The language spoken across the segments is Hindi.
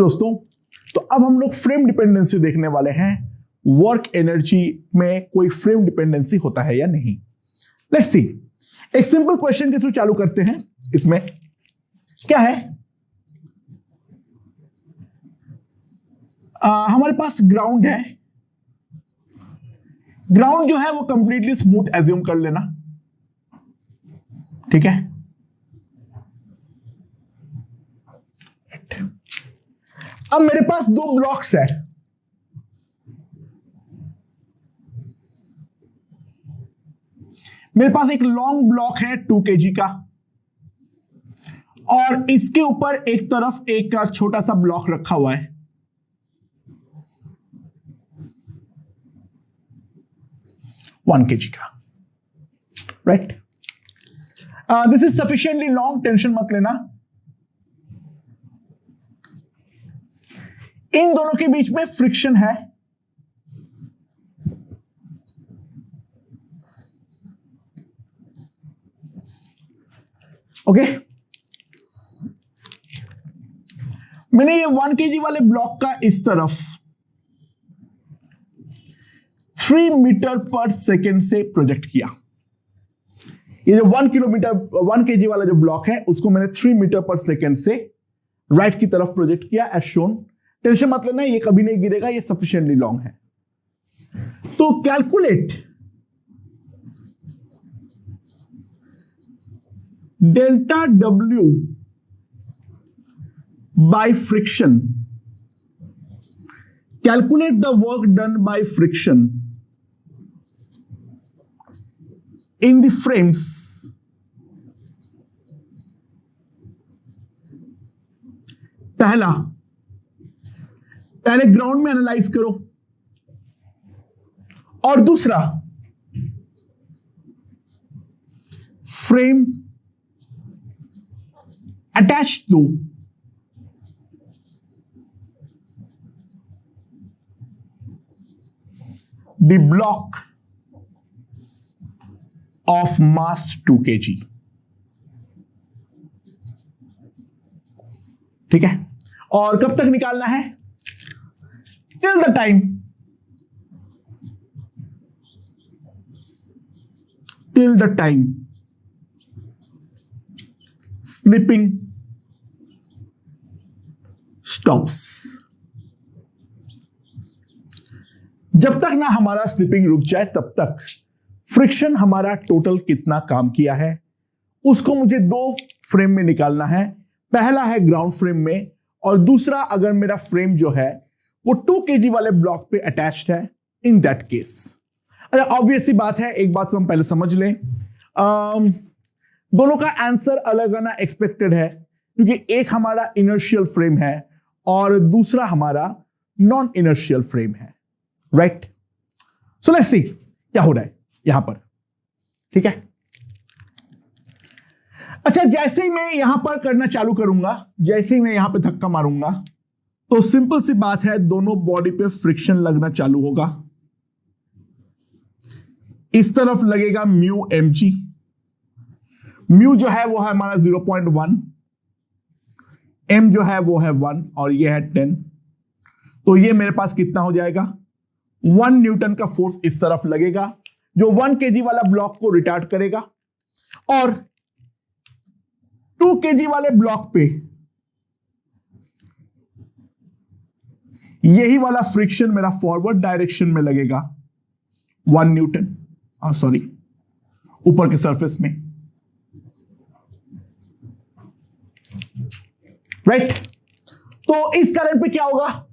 दोस्तों, तो अब हम लोग फ्रेम डिपेंडेंसी देखने वाले हैं। वर्क एनर्जी में कोई फ्रेम डिपेंडेंसी होता है या नहीं। लेट्स सी, एक सिंपल क्वेश्चन के थ्रू चालू करते हैं। इसमें क्या है, हमारे पास ग्राउंड है। ग्राउंड जो है वो कंप्लीटली स्मूथ एज्यूम कर लेना, ठीक है। अब मेरे पास दो ब्लॉक्स है। मेरे पास एक लॉन्ग ब्लॉक है 2 kg का, और इसके ऊपर एक तरफ एक छोटा सा ब्लॉक रखा हुआ है। वन kg का, right. This is sufficiently long, tension मत लेना। इन दोनों के बीच में फ्रिक्शन है। ओके, मैंने ये 1 kg वाले ब्लॉक का इस तरफ 3 मीटर पर सेकेंड से प्रोजेक्ट किया। ये जो 1 kg वाला जो ब्लॉक है उसको मैंने 3 मीटर पर सेकेंड से राइट की तरफ प्रोजेक्ट किया एज शोन। टेंशन मत लेना, ये कभी नहीं गिरेगा, ये सफिशिएंटली लॉन्ग है। तो calculate delta W by friction. Calculate the work done by friction in the frames पहले ग्राउंड में एनालाइज करो, और दूसरा frame attach to the block of mass 2 kg। ठीक है, और कब तक निकालना है? Till the time slipping stops. जब तक ना हमारा स्लिपिंग रुक जाए तब तक फ्रिक्शन हमारा टोटल कितना काम किया है उसको मुझे 2 फ्रेम में निकालना है। पहला है ग्राउंड फ्रेम में, और दूसरा अगर मेरा फ्रेम जो है वो 2 kg वाले ब्लॉक पे अटैच्ड है, इन दैट केस। अच्छा, ऑब्वियस सी बात है, एक बात को हम पहले समझ लें, दोनों का आंसर अलग आना एक्सपेक्टेड है, क्योंकि एक हमारा इनर्शियल फ्रेम है और दूसरा हमारा नॉन इनर्शियल फ्रेम है, राइट। सो लेट्स सी क्या हो रहा है यहां पर, ठीक है। अच्छा, जैसे ही मैं यहां पर करना चालू करूंगा, जैसे ही मैं यहां पे धक्का मारूंगा, तो सिंपल सी बात है, दोनों बॉडी पे फ्रिक्शन लगना चालू होगा। इस तरफ लगेगा म्यू mg। म्यू जो है वो है हमारा 0.1, m जो है वो है 1 और ये है 10। तो ये मेरे पास कितना हो जाएगा? 1 न्यूटन का फोर्स इस तरफ लगेगा जो 1 kg वाला ब्लॉक को रिटार्ड करेगा, और 2 kg वाले ब्लॉक पे यही वाला फ्रिक्शन मेरा फॉरवर्ड डायरेक्शन में लगेगा 1 न्यूटन, सॉरी ऊपर के सरफेस में, राइट। तो इस कारण पे क्या होगा?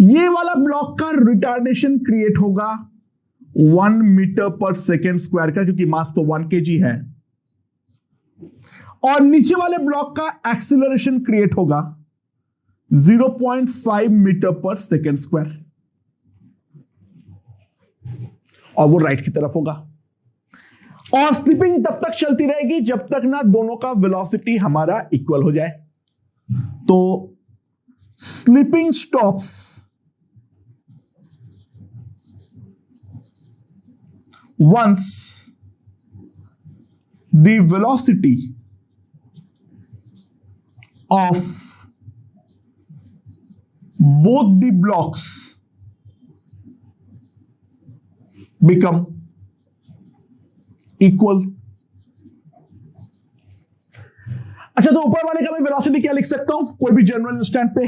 ये वाला ब्लॉक का रिटार्डेशन क्रिएट होगा 1 मीटर पर सेकेंड स्क्वायर का, क्योंकि मास तो 1 kg है, और नीचे वाले ब्लॉक का एक्सीलरेशन क्रिएट होगा 0.5 मीटर पर सेकेंड स्क्वायर, और वो राइट की तरफ होगा। और स्लिपिंग तब तक चलती रहेगी जब तक ना दोनों का वेलोसिटी हमारा इक्वल हो जाए। तो slipping stops once the velocity of both the blocks become equal. अच्छा, तो ऊपर वाले का मैं वेलोसिटी क्या लिख सकता हूं, कोई भी जनरल इंस्टेंट पे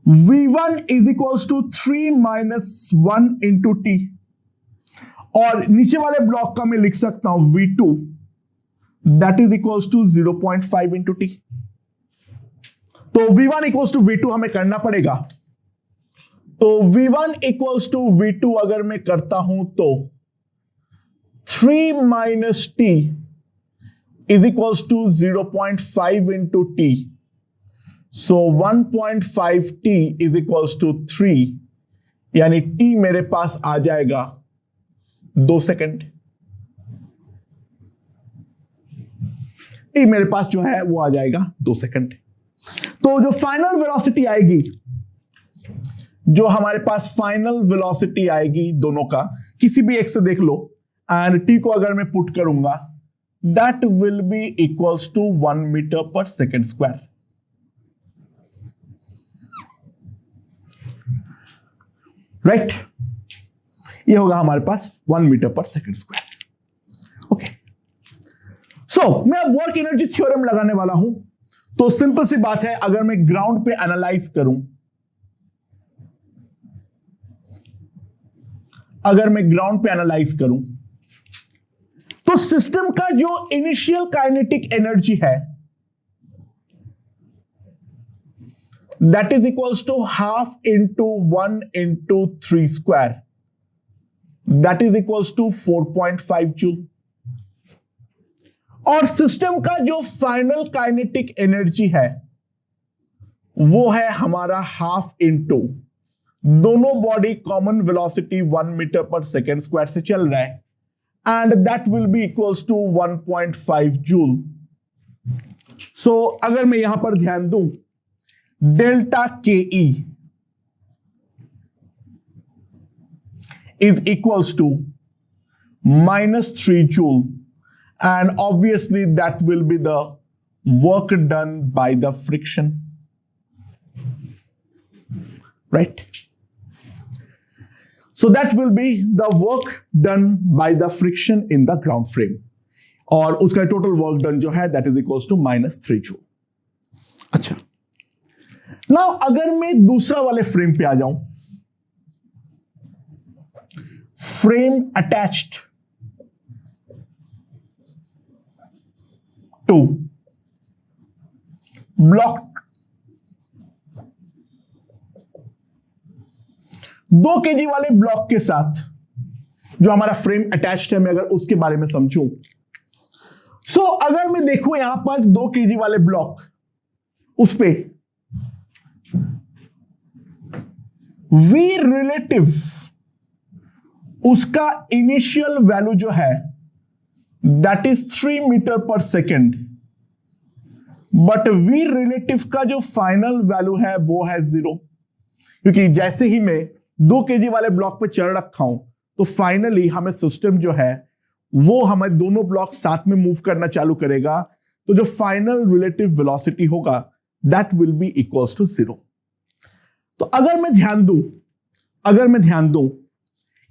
v1 is equals to 3 minus 1 into t, और नीचे वाले ब्लॉक का मैं लिख सकता हूं v2 that is equals to 0.5 into t. तो v1 इक्वल्स टू v2 हमें करना पड़ेगा. तो v1 इक्वल्स टू v2 अगर मैं करता हूं तो 3 minus t is equals to 0.5 into t. So 1.5 t is equals to 3, यानी टी मेरे पास आ जाएगा 2 सेकेंड. टी मेरे पास जो है वो आ जाएगा 2 सेकेंड. तो जो फाइनल वेलोसिटी आएगी, जो हमारे पास फाइनल वेलोसिटी आएगी दोनों का, किसी भी एक से देख लो, एंड टी को अगर मैं पुट करूंगा that will be equals to 1 metre per second square. Right, ये होगा हमारे पास 1 metre per second square. Okay, so मैं अब वर्क एनर्जी थ्योरम लगाने वाला हूं. तो सिंपल सी बात है, अगर मैं ग्राउंड पे एनालाइज करूं, तो सिस्टम का जो इनिशियल काइनेटिक एनर्जी है that is equals to half into 1 into 3 square, that is equals to 4.5 joule. और सिस्टम का जो फाइनल काइनेटिक एनर्जी है वो है हमारा हाफ इंटू, दोनों body common velocity 1 metre per second square से चल रहा है, and that will be equals to 1.5 joule. So अगर मैं यहां पर ध्यान दूं, डेल्टा के E is equals to -3 joule, and obviously that will be the work done by the friction, right? So that will be the work done by the friction in the ground frame, और उसका total work done जो है that is equals to -3 joule. अच्छा, now अगर मैं दूसरा वाले फ्रेम पे आ जाऊं, frame attached to block, 2 kg वाले ब्लॉक के साथ जो हमारा फ्रेम अटैच्ड है, मैं अगर उसके बारे में समझूं, सो अगर मैं देखूं यहां पर 2 kg वाले ब्लॉक, उस पे v रिलेटिव, उसका इनिशियल वैल्यू जो है that is 3 metre per second, but v relative का जो फाइनल वैल्यू है वो है 0, क्योंकि जैसे ही मैं 2 kg वाले ब्लॉक पे चढ़ रखा हूं तो फाइनली हमें सिस्टम जो है वो हमें दोनों ब्लॉक साथ में मूव करना चालू करेगा. तो जो फाइनल रिलेटिव वेलोसिटी होगा that will be equals to 0. तो अगर मैं ध्यान दूं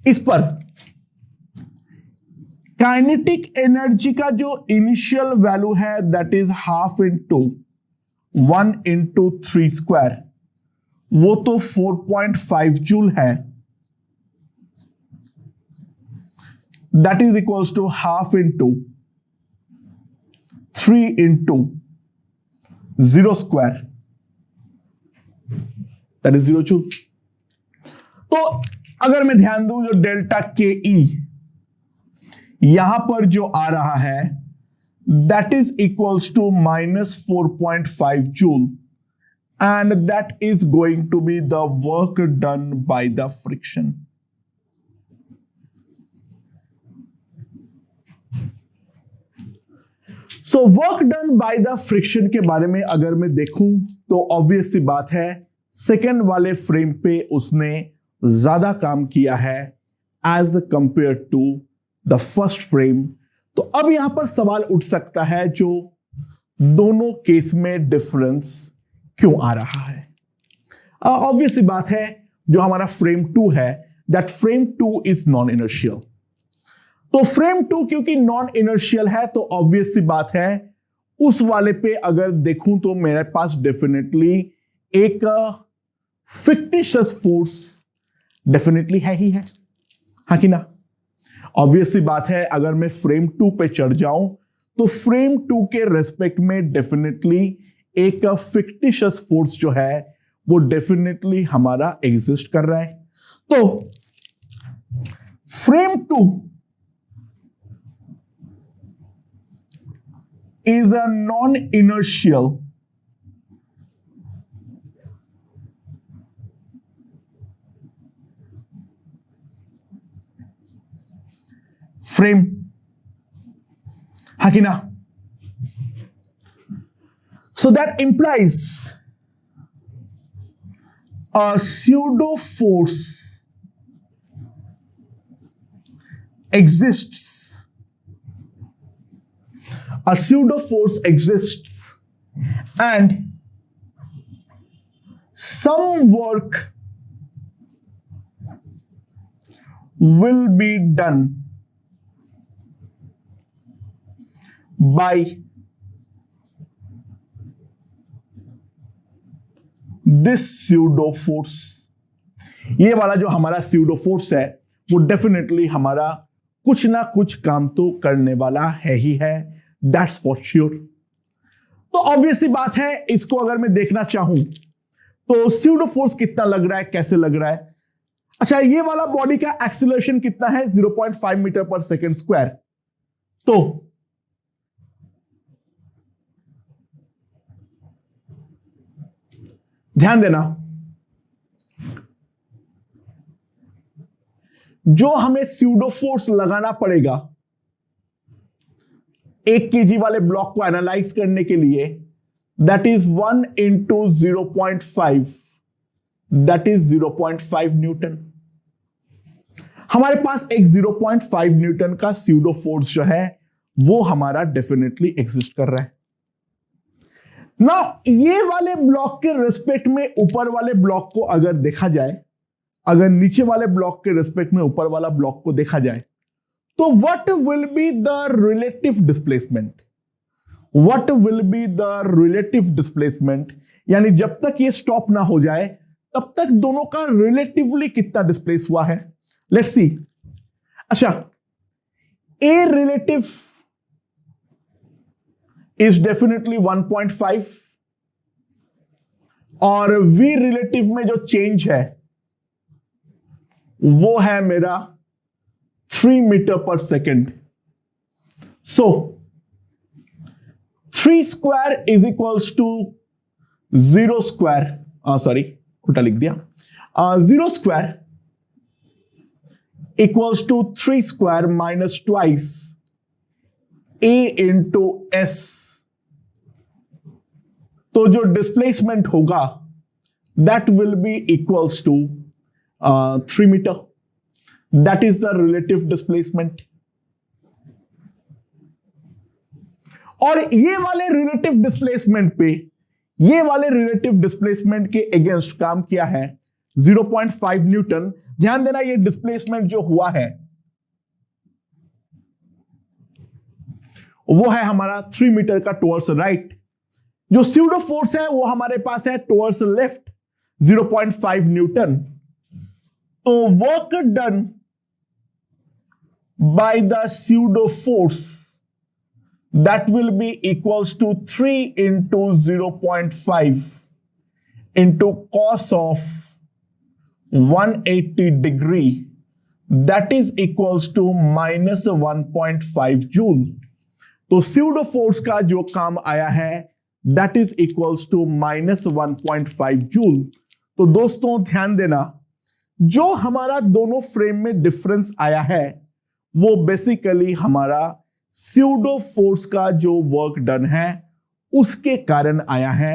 इस पर, काइनेटिक एनर्जी का जो इनिशियल वैल्यू है that is half into 1 into 3 square, वो तो 4.5 जूल है, that is equals to half into 3 into 0 square, that is 0 joule. तो अगर मैं ध्यान दूं, जो डेल्टा के ई यहां पर जो आ रहा है that is equals to -4.5 joule, and that is going to be the work done by the friction. So work done by the friction के बारे में अगर मैं देखूं तो ऑब्वियस सी बात है, सेकेंड वाले फ्रेम पे उसने ज्यादा काम किया है as compare to the first frame. तो अब यहां पर सवाल उठ सकता है, जो दोनों केस में डिफरेंस क्यों आ रहा है? ऑब्वियस सी बात है, जो हमारा फ्रेम 2 है, that frame 2 is non inertial. तो फ्रेम 2 क्योंकि नॉन इनर्शियल है, तो ऑब्वियस सी बात है उस वाले पे अगर देखूं तो मेरे पास डेफिनेटली एक फिक्टिशियस फोर्स डेफिनेटली है ही है, हाँ कि ना? ऑब्वियस सी बात है, अगर मैं फ्रेम 2 पे चढ़ जाऊं तो फ्रेम 2 के रेस्पेक्ट में डेफिनेटली एक फिक्टिशियस फोर्स जो है वो डेफिनेटली हमारा एग्जिस्ट कर रहा है। तो frame 2 is a non-inertial frame, हाँ कि ना? So that implies a pseudo force exists. A pseudo force exists and some work will be done by this pseudo force। ये वाला जो हमारा pseudo force है वो डेफिनेटली हमारा कुछ ना कुछ काम तो करने वाला है ही है, दैट्स फॉर श्योर। तो ऑब्वियस सी बात है, इसको अगर मैं देखना चाहूं तो स्यूडो फोर्स कितना लग रहा है, कैसे लग रहा है? अच्छा, ये वाला बॉडी का एक्सीलरेशन कितना है? 0.5 मीटर पर सेकेंड स्क्वायर। तो ध्यान देना, जो हमें स्यूडो फोर्स लगाना पड़ेगा 1 kg वाले ब्लॉक को एनालाइज करने के लिए, that is 1 into 0.5, that is 0.5 Newton. हमारे पास एक 0.5 न्यूटन का स्यूडो फोर्स जो है वो हमारा डेफिनेटली एग्जिस्ट कर रहा है ना। ये वाले ब्लॉक के रिस्पेक्ट में ऊपर वाले ब्लॉक को अगर देखा जाए, अगर नीचे वाले ब्लॉक के रिस्पेक्ट में ऊपर वाला ब्लॉक को देखा जाए, तो what will be the relative displacement? What will be the relative displacement? यानी जब तक ये स्टॉप ना हो जाए तब तक दोनों का रिलेटिवली कितना डिस्प्लेस हुआ है, लेट्स सी। अच्छा, ए रिलेटिव इज डेफिनेटली 1.5 और वी रिलेटिव में जो चेंज है वो है मेरा 3 metre per second. So 3 square is equals to 0 square, sorry उल्टा लिख दिया, 0 square equals to 3 square minus twice a into s. तो जो डिस्प्लेसमेंट होगा that will be equals to 3 metre, that is the relative displacement. और ये वाले रिलेटिव डिस्प्लेसमेंट पे, ये वाले रिलेटिव डिस्प्लेसमेंट के अगेंस्ट काम किया है 0.5 न्यूटन। ध्यान देना, ये डिस्प्लेसमेंट जो हुआ है वो है हमारा 3 मीटर का टुवर्ड्स राइट। जो स्यूडो फोर्स है वो हमारे पास है टुवर्ड्स लेफ्ट 0.5 न्यूटन। तो work done by the pseudo force that will be equals to 3 into 0.5 into cos of 180 degree, that is equals to minus 1.5 joule. तो pseudo force का जो काम आया है that is equals to minus 1.5 joule. तो दोस्तों ध्यान देना, जो हमारा दोनों फ्रेम में डिफरेंस आया है वो बेसिकली हमारा स्यूडो फोर्स का जो वर्क डन है उसके कारण आया है।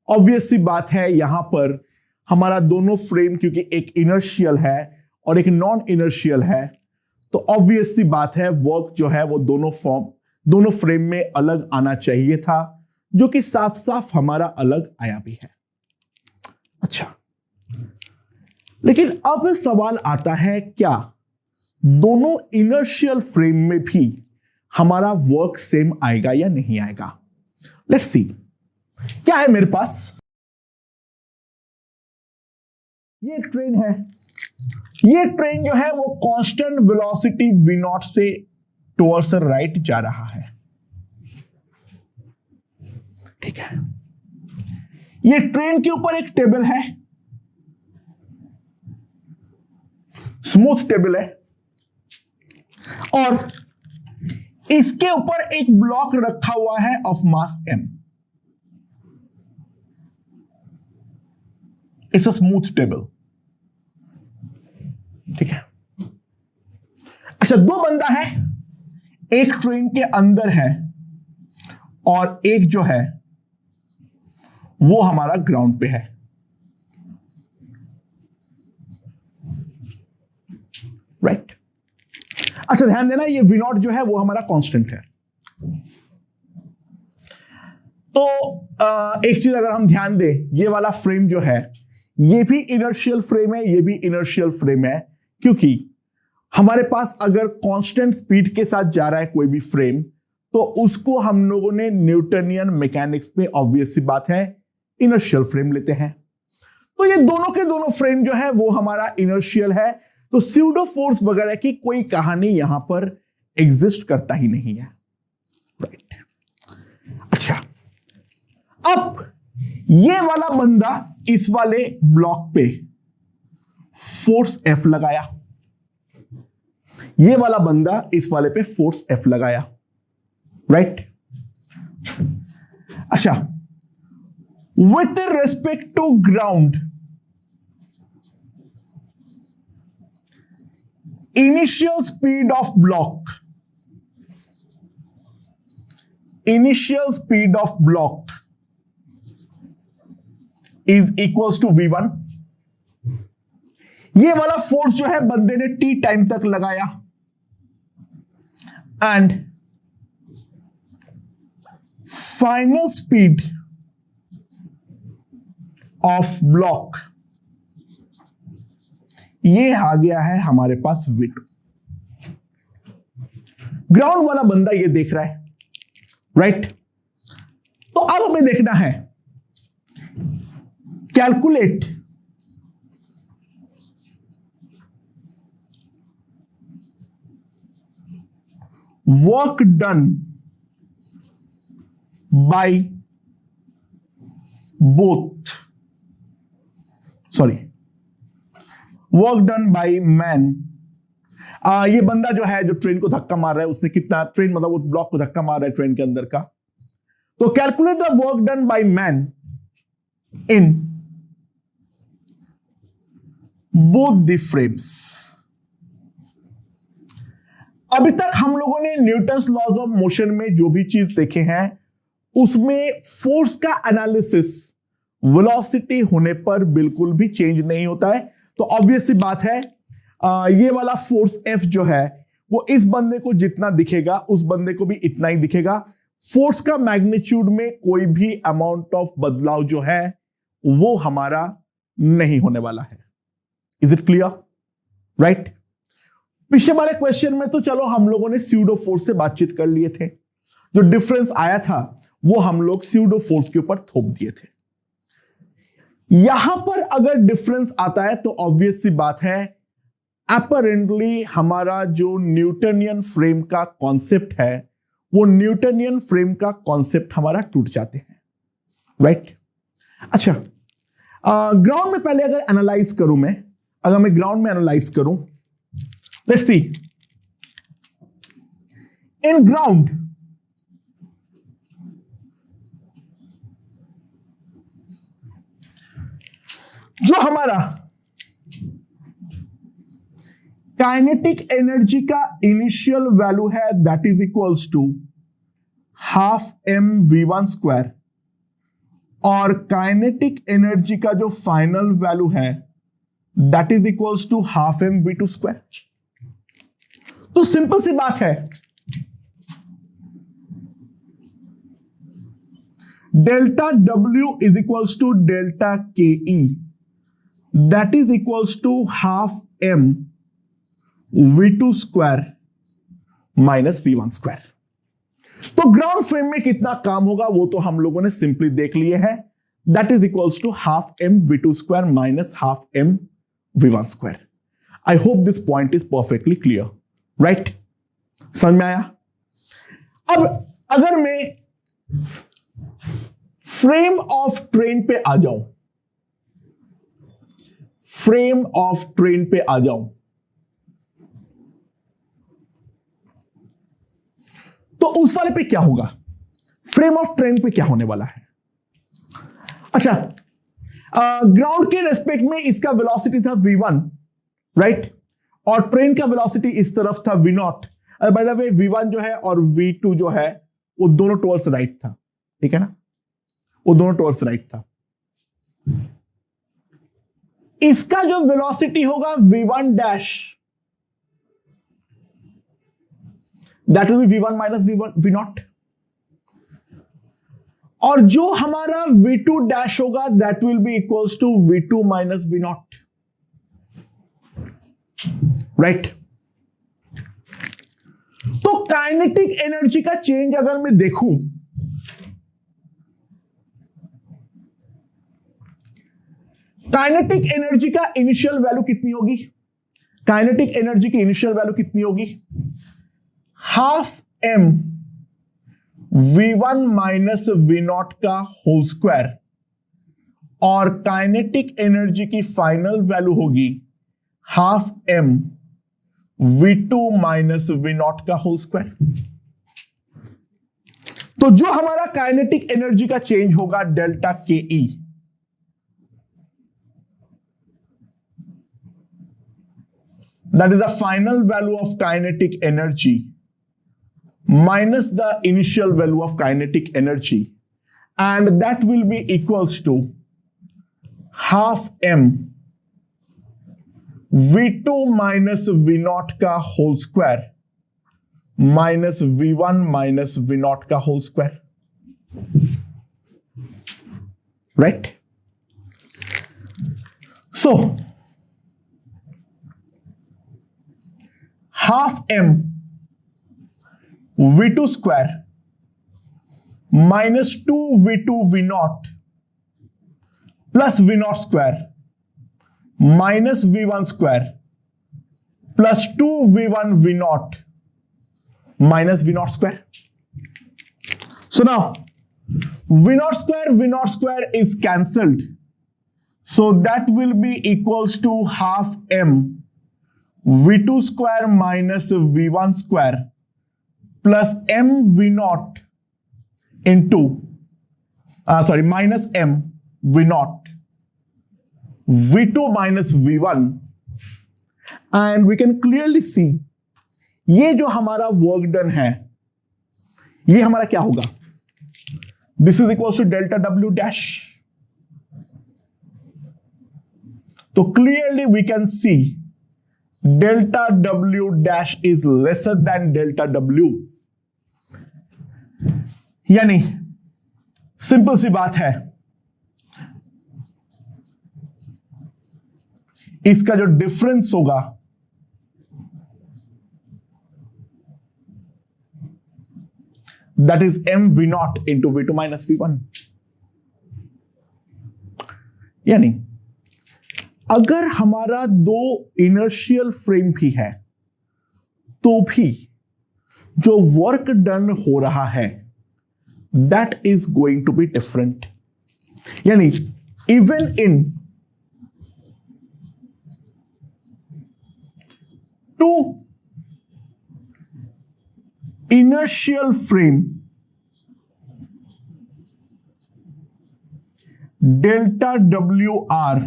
ऑब्वियस सी बात है, यहां पर हमारा दोनों फ्रेम क्योंकि एक इनर्शियल है और एक नॉन इनर्शियल है, तो ऑब्वियस सी बात है वर्क जो है वो दोनों फ्रेम में अलग आना चाहिए था, जो कि साफ साफ हमारा अलग आया भी है। अच्छा, लेकिन अब सवाल आता है, क्या दोनों इनर्शियल फ्रेम में भी हमारा वर्क सेम आएगा या नहीं आएगा? Let's see. क्या है मेरे पास, ये एक ट्रेन है, ये ट्रेन जो है वो कांस्टेंट वेलोसिटी v नॉट से टुवर्ड्स राइट जा रहा है, ठीक है। ये ट्रेन के ऊपर एक टेबल है, स्मूथ टेबल है, और इसके ऊपर एक ब्लॉक रखा हुआ है of mass m। It's a smooth table, ठीक है। अच्छा, दो बंदा है, एक ट्रेन के अंदर है और एक जो है वो हमारा ग्राउंड पे है, राइट। अच्छा, ध्यान देना, ये वी नॉट जो है वो हमारा कांस्टेंट है। तो एक चीज अगर हम ध्यान दें, ये वाला फ्रेम जो है ये भी इनर्शियल फ्रेम है, ये भी इनर्शियल फ्रेम है, क्योंकि हमारे पास अगर कांस्टेंट स्पीड के साथ जा रहा है कोई भी फ्रेम, तो उसको हम लोगों ने न्यूटनियन मैकेनिक्स पे ऑब्वियस सी बात है इनर्शियल फ्रेम लेते हैं। तो ये दोनों के दोनों फ्रेम जो है वो हमारा इनर्शियल है, तो स्यूडो फोर्स वगैरह की कोई कहानी यहां पर एग्जिस्ट करता ही नहीं है, राइट। अच्छा, अब ये वाला बंदा इस वाले ब्लॉक पे फोर्स F लगाया, ये वाला बंदा इस वाले पे फोर्स F लगाया, राइट। अच्छा, with respect to ground, initial speed of block, initial speed of block is equals to v1। ये वाला फोर्स जो है बंदे ने t टाइम तक लगाया, and final speed of block, ये आ गया है हमारे पास v2। ग्राउंड वाला बंदा ये देख रहा है, राइट। तो अब हमें देखना है, calculate work done by both, sorry, work done by man. ये बंदा जो है, जो ट्रेन को धक्का मार रहा है, उसने कितना, ट्रेन मतलब वो ब्लॉक को धक्का मार रहा है ट्रेन के अंदर का। तो calculate the work done by man in both the frames. अभी तक हम लोगों ने न्यूटन्स लॉज ऑफ मोशन में जो भी चीज देखे हैं, उसमें फोर्स का एनालिसिस वेलोसिटी होने पर बिल्कुल भी चेंज नहीं होता है। तो ऑब्वियस सी बात है, ये वाला फोर्स F जो है वो इस बंदे को जितना दिखेगा उस बंदे को भी इतना ही दिखेगा। फोर्स का मैग्नीट्यूड में कोई भी अमाउंट ऑफ बदलाव जो है वो हमारा नहीं होने वाला है। Is it clear, right? पिछले वाले क्वेश्चन में तो चलो हम लोगों ने स्यूडो फोर्स से बातचीत कर लिए थे, जो डिफरेंस आया था वो हम लोग स्यूडो फोर्स के ऊपर थोप दिए थे। यहां पर अगर डिफरेंस आता है तो ऑब्वियस सी बात है, अपरेंटली हमारा जो न्यूटनियन फ्रेम का कॉन्सेप्ट है वो न्यूटनियन फ्रेम का कॉन्सेप्ट हमारा टूट जाते हैं, राइट? अच्छा, ग्राउंड में पहले अगर एनालाइज करूं मैं, अगर मैं ग्राउंड में एनालाइज करूं, लेट्स सी, इन ग्राउंड जो हमारा काइनेटिक एनर्जी का इनिशियल वैल्यू है that is equals to half mv1 square, और काइनेटिक एनर्जी का जो फाइनल वैल्यू है that is equals to half mv2 square. तो सिंपल सी बात है, delta W is equals to delta KE that is equals to half m v2 square minus v1 square. तो ग्राउंड फ्रेम में कितना काम होगा वो तो हम लोगों ने सिंपली देख लिए है। That is equals to half m v2 square minus half m v1 square. I hope this point is perfectly clear, right? समझ में आया? अब अगर मैं फ्रेम ऑफ ट्रेन पे आ जाऊं, फ्रेम ऑफ ट्रेन पे आ जाऊं, तो उस वाले पे क्या होगा? फ्रेम ऑफ ट्रेन पे क्या होने वाला है? अच्छा, ग्राउंड के रेस्पेक्ट में इसका वेलोसिटी था v1, राइट? और ट्रेन का वेलोसिटी इस तरफ था v0। By the way v1 जो है और v2 जो है वो दोनों टुवर्ड्स राइट था, ठीक है ना? वो दोनों टुवर्ड्स राइट था। इसका जो वेलोसिटी होगा v1 dash, that will be v1 minus v0, और जो हमारा v2 डैश होगा that will be equals to v2 minus v0, right? तो काइनेटिक एनर्जी का चेंज अगर मैं देखूं, काइनेटिक एनर्जी का इनिशियल वैल्यू कितनी होगी? काइनेटिक एनर्जी की इनिशियल वैल्यू कितनी होगी? Half m v1 minus v0 का होल स्क्वायर, और काइनेटिक एनर्जी की फाइनल वैल्यू होगी half m v2 minus v0 का होल स्क्वायर। तो जो हमारा काइनेटिक एनर्जी का चेंज होगा डेल्टा के ई, that is the final value of kinetic energy minus the initial value of kinetic energy, and that will be equals to half m v2 minus v0 का whole square minus v1 minus v0 का whole square, right? So half m v2 square minus 2 v2 v0 plus v0 square minus v1 square plus 2 v1 v0 minus v0 square. So now v0 square is cancelled, so that will be equals to half m v2 square minus v1 square plus m v0 into minus m v0 v2 minus v1, and we can clearly see ये जो हमारा वर्क डन है ये हमारा क्या होगा? This is equal to delta W dash. तो clearly we can see delta W dash is lesser than delta W, यानी सिंपल सी बात है, इसका जो डिफरेंस होगा that is m v0 into v2 minus v1। यानी अगर हमारा दो इनर्शियल फ्रेम भी है तो भी जो वर्क डन हो रहा है that is going to be different. यानी even in two inertial frame, delta W are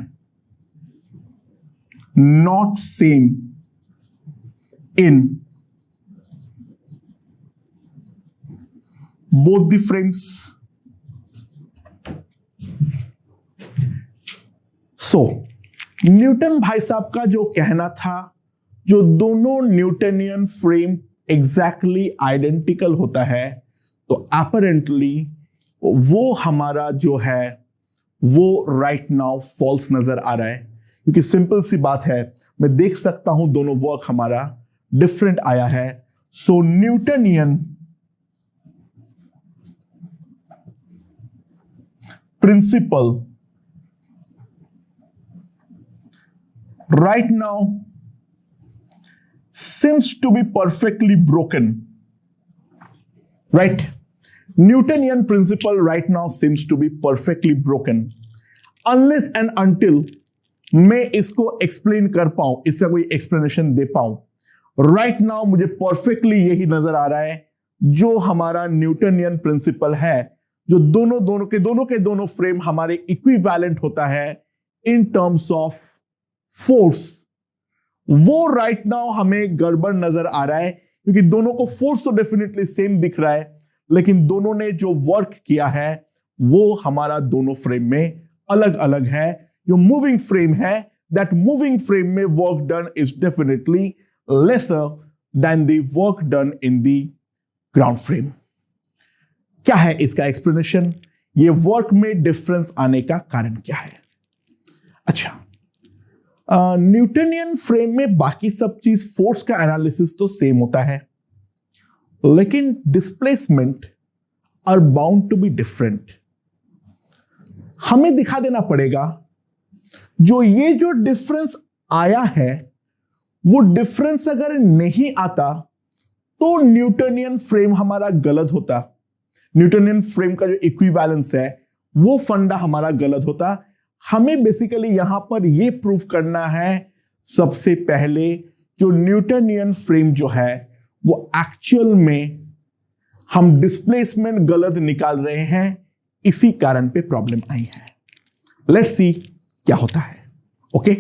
not same in both the frames. So Newton भाई साहब का जो कहना था, जो दोनों न्यूटनियन फ्रेम एग्जैक्टली आइडेंटिकल होता है, तो अपरेंटली वो हमारा जो है वो राइट नाउ फॉल्स नजर आ रहा है, क्योंकि सिंपल सी बात है, मैं देख सकता हूं दोनों वर्क हमारा डिफरेंट आया है। So Newtonian principle right now seems to be perfectly broken. Right? Newtonian principle right now seems to be perfectly broken. Unless and until मैं इसको एक्सप्लेन कर पाऊं, इसका कोई एक्सप्लेनेशन दे पाऊं, राइट नाउ मुझे परफेक्टली यही नजर आ रहा है जो हमारा न्यूटनियन प्रिंसिपल है, जो दोनों के दोनों फ्रेम हमारे इक्विवेलेंट होता है इन टर्म्स ऑफ फोर्स, वो राइट नाउ हमें गड़बड़ नजर आ रहा है। क्योंकि दोनों को फोर्स तो डेफिनेटली सेम दिख रहा है, लेकिन दोनों ने जो वर्क किया है वो हमारा दोनों फ्रेम में अलग अलग है। जो मूविंग फ्रेम है, दैट मूविंग फ्रेम में work done is definitely lesser than the work done in the ground frame. क्या है इसका एक्सप्लेनेशन? ये वर्क में डिफरेंस आने का कारण क्या है? अच्छा, न्यूटनियन फ्रेम में बाकी सब चीज फोर्स का एनालिसिस तो सेम होता है, लेकिन displacement are bound to be different. हमें दिखा देना पड़ेगा जो डिफरेंस आया है, वो डिफरेंस अगर नहीं आता तो न्यूटनियन फ्रेम हमारा गलत होता। न्यूटनियन फ्रेम का जो इक्विवेलेंस है वो फंडा हमारा गलत होता। हमें बेसिकली यहां पर यह प्रूव करना है सबसे पहले जो न्यूटनियन फ्रेम जो है वो एक्चुअल में हम डिस्प्लेसमेंट गलत निकाल रहे हैं, इसी कारण पे प्रॉब्लम आई है। लेट्स सी क्या होता है। ओके